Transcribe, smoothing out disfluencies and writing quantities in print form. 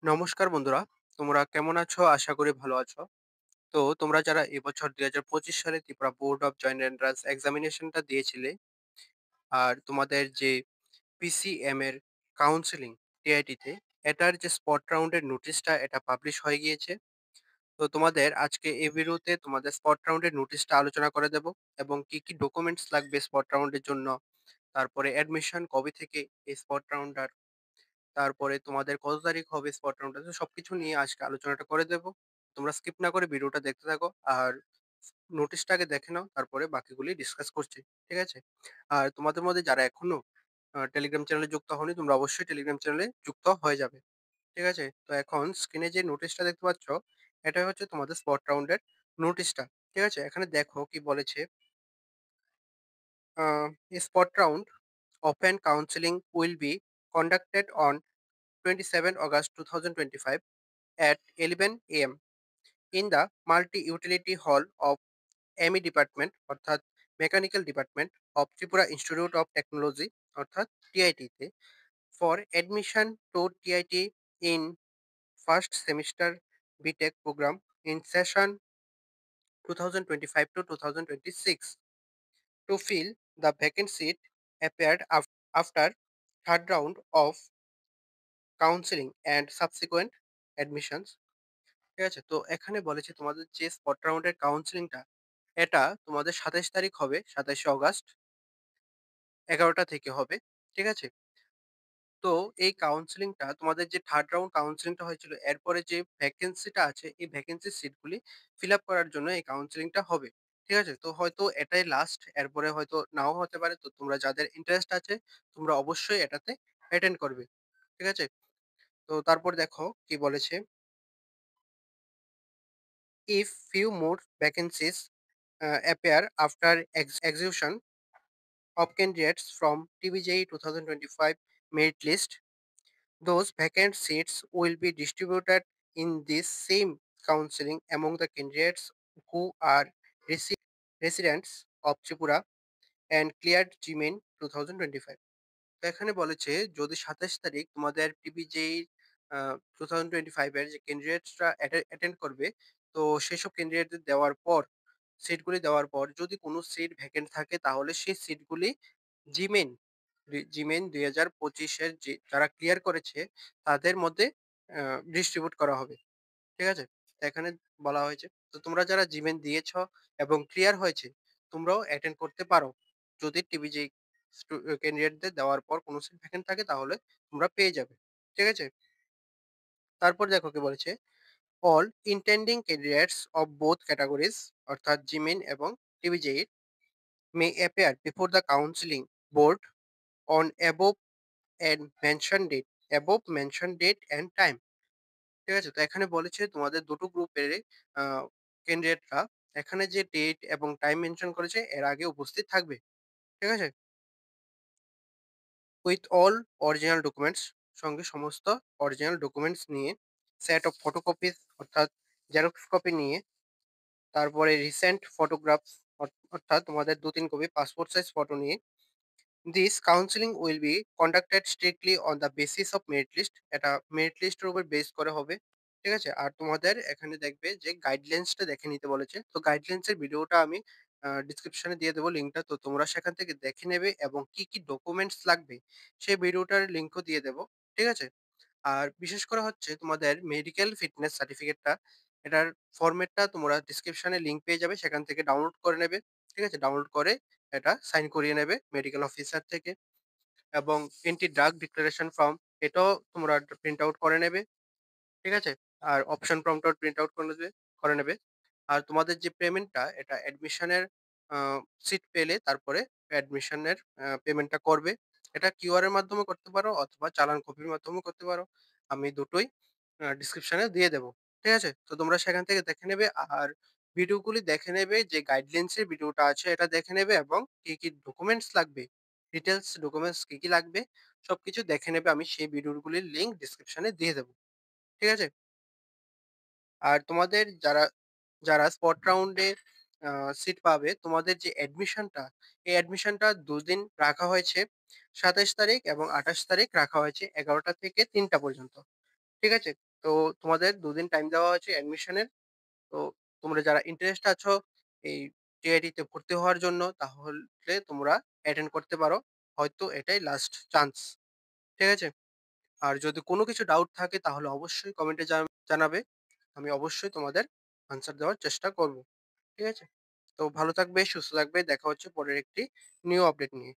নমস্কার বন্ধুরা, তোমরা কেমন আছো? আশা করি ভালো আছো। তো তোমরা যারা এবছর ২০২৫ সালে Tripura board of joint entrance এক্সামিনেশনটা দিয়েছিলে, আর তোমাদের যে পিসিএম এর কাউন্সেলিং টিআইটিতে, এটার যে স্পট রাউন্ডের নোটিশটা এটা পাবলিশ হয়ে গিয়েছে। তো তোমাদের আজকে এই ভিডিওতে তোমাদের স্পট রাউন্ডের নোটিশটা আলোচনা করে দেব এবং কি, কি ডকুমেন্টস লাগবে স্পট রাউন্ডের জন্য। তারপরে অ্যাডমিশন কবে থেকে এই স্পট রাউন্ডার, তারপরে তোমাদের কত তারিখ হবে স্পট রাউন্ডটা? তো সবকিছু নিয়ে আজকে আলোচনাটা করে দেব। তোমরা স্কিপ না করে ভিডিওটা দেখতে থাকো। আর নোটিশটা আগে দেখে নাও, তারপরে বাকিগুলি ডিসকাস করছি। ঠিক আছে? আর তোমাদের মধ্যে যারা এখনো টেলিগ্রাম চ্যানেলে যুক্ত হওনি, তোমরা অবশ্যই টেলিগ্রাম চ্যানেলে যুক্ত হয়ে যাবে। ঠিক আছে? তো এখন স্ক্রিনে যে নোটিশটা দেখতে পাচ্ছ, এটা হচ্ছে তোমাদের স্পট রাউন্ডের নোটিশটা। ঠিক আছে? এখানে দেখো কি বলেছে। Spot round open counseling will be conducted on 27 August 2025 at 11 a.m. in the multi-utility hall of ME department অর্থাৎ mechanical department of Tripura institute of technology অর্থাৎ টিআইটি তে for admission to TIT in first semester BTech program in session 2025 to 2026 to fill the vacant seat appeared after third round of counselling and subsequent admissions. ঠিক আছে? তো এখানে বলেছে তোমাদের যে spot রাউন্ডের কাউন্সেলিংটা, এটা তোমাদের ২৭ তারিখ হবে, ২৭শে অগাস্ট ১১টা থেকে হবে। ঠিক আছে? তো এই কাউন্সেলিংটা তোমাদের যে থার্ড রাউন্ড কাউন্সেলিংটা হয়েছিল, এরপরে যে ভ্যাকেন্সিটা আছে, এই ভ্যাকেন্সি সিটগুলি ফিল আপ করার জন্য এই কাউন্সেলিংটা হবে। ঠিক আছে? তো হয়তো এটাই লাস্ট, এরপরে হয়তো নাও হতে পারে। তো তোমরা যাদের ইন্টারেস্ট আছে, তোমরা অবশ্যই এটাতে অ্যাটেন্ড করবে। ঠিক আছে? তো তারপর দেখো কি বলেছে। If few more vacancies appear after execution of candidates from TBJE 2025 merit list, those vacant seats will be distributed in this same counseling among the candidates who are residents of Tripura and cleared GMAIN 2025. তো এখানে বলেছে যদি ২৭ তারিখ তোমাদের টিবিজেই 2025 এর যে ক্যান্ডিডেটসরা attend করবে, তো সেসব ক্যান্ডিডেটদের দেওয়ার পর, সিটগুলি দেওয়ার পর যদি কোনো সিট ভ্যাকেন্ট থাকে, তাহলে সেই সিটগুলি জিমেইন জিমেইন ২০২৫ এর যে যারা ক্লিয়ার করেছে তাদের মধ্যে ডিস্ট্রিবিউট করা হবে। ঠিক আছে? তো এখানে বলা হয়েছে। তো তোমরা যারা জিমেইন দিয়েছ এবং ক্লিয়ার হয়েছে, তোমরাও অ্যাটেন্ড করতে পারো। যদি টিবিজি ক্যান্ডিডেটদের দেওয়ার পর কোনো সিট ভ্যাকেন্ট থাকে, তাহলে তোমরা পেয়ে যাবে। ঠিক আছে? তারপর দেখো কি বলেছে, all intending candidates of both categories অর্থাৎ জিমেইন এবং টিবিজেইর may appear before the counselling board on above mention date and time. ঠিক আছে? তো এখানে বলেছে তোমাদের দুটো গ্রুপের আ ক্যান্ডিডেটরা এখানে যে ডেট এবং টাইম মেনশন করেছে এর আগে উপস্থিত থাকবে। ঠিক আছে? উইথ অল অরিজিনাল ডকুমেন্টস, সঙ্গে সমস্ত অরিজিনাল ডকুমেন্টস নিয়ে, সেট অফ ফটোকপিস অর্থাৎ জেরক্স কপি নিয়ে, তারপরে রিসেন্ট ফটোগ্রাফস অর্থাৎ তোমাদের ২-৩ কপি পাসপোর্ট সাইজ ফটো নিয়ে। This counselling will be conducted strictly on the basis of merit list. এটা মেরিট লিস্টের উপর বেস করে হবে। ঠিক আছে? আর তোমাদের এখানে দেখবে যে গাইডলাইনসটা দেখে নিতে বলেছে। তো গাইডলাইনস এর ভিডিওটা আমি ডেসক্রিপশনে দিয়ে দেবো লিঙ্কটা। তো তোমরা সেখান থেকে দেখে নেবে এবং কি, কি ডকুমেন্টস লাগবে সেই ভিডিওটার লিঙ্কও দিয়ে দেবো। ঠিক আছে? আর বিশেষ করে হচ্ছে তোমাদের মেডিকেল ফিটনেস সার্টিফিকেটটা, এটার ফরমেটটা তোমরা ডেসক্রিপশনে লিঙ্ক পেয়ে যাবে। সেখান থেকে ডাউনলোড করে নেবে। ঠিক আছে? ডাউনলোড করে এটা সাইন করিয়ে নেবে মেডিকেল অফিসার থেকে, এবং এন্টি ড্রাগ ডিক্লারেশন ফর্ম, এটাও তোমরা প্রিন্ট আউট করে নেবে। ঠিক আছে? আর অপশন ফর্মটাও প্রিন্ট আউট করে নেবে। আর তোমাদের যে পেমেন্টটা, এটা অ্যাডমিশনের আ সিট পেলে তারপরে অ্যাডমিশনের পেমেন্টটা করবে। এটা কিউআর এর মাধ্যমে করতে পারো অথবা চালান কপির মাধ্যমেও করতে পারো। আমি দুটোই ডেসক্রিপশনে দিয়ে দেব। ঠিক আছে? তো তোমরা সেখান থেকে দেখে নেবে। আর ভিডিওগুলি দেখে নেবে, যে গাইডলাইনস এর ভিডিওটা আছে এটা দেখে নেবে এবং কি, কি ডকুমেন্টস লাগবে, ডিটেইলস ডকুমেন্টস কি, কি লাগবে সবকিছু দেখে নেবে। আমি সেই ভিডিওগুলির লিঙ্ক ডেসক্রিপশনে দিয়ে দেব। ঠিক আছে? আর তোমাদের যারা স্পট রাউন্ডে আ সিট পাবে, তোমাদের যে অ্যাডমিশনটা, এই অ্যাডমিশনটা ২ দিন রাখা হয়েছে। ২৭ তারিখ এবং ২৮ তারিখ রাখা হয়েছে ১১টা থেকে ৩টা পর্যন্ত। ঠিক আছে? তো তোমাদের ২ দিন টাইম দেওয়া হয়েছে অ্যাডমিশনের। তো তোমরা যারা ইন্টারেস্ট আছো এই টিআইটি তে ভর্তি হওয়ার জন্য তাহলে তোমরা অ্যাটেন্ড করতে পারো। হয়তো এটাই লাস্ট চান্স। ঠিক আছে? আর যদি কোনো কিছু ডাউট থাকে তাহলে অবশ্যই কমেন্টে জানাবে। আমি অবশ্যই তোমাদের আনসার দেওয়ার চেষ্টা করব। ঠিক আছে? তো ভালো থাকবে, সুস্থ থাকবে। দেখা হচ্ছে পরের একটি নিউ আপডেট নিয়ে।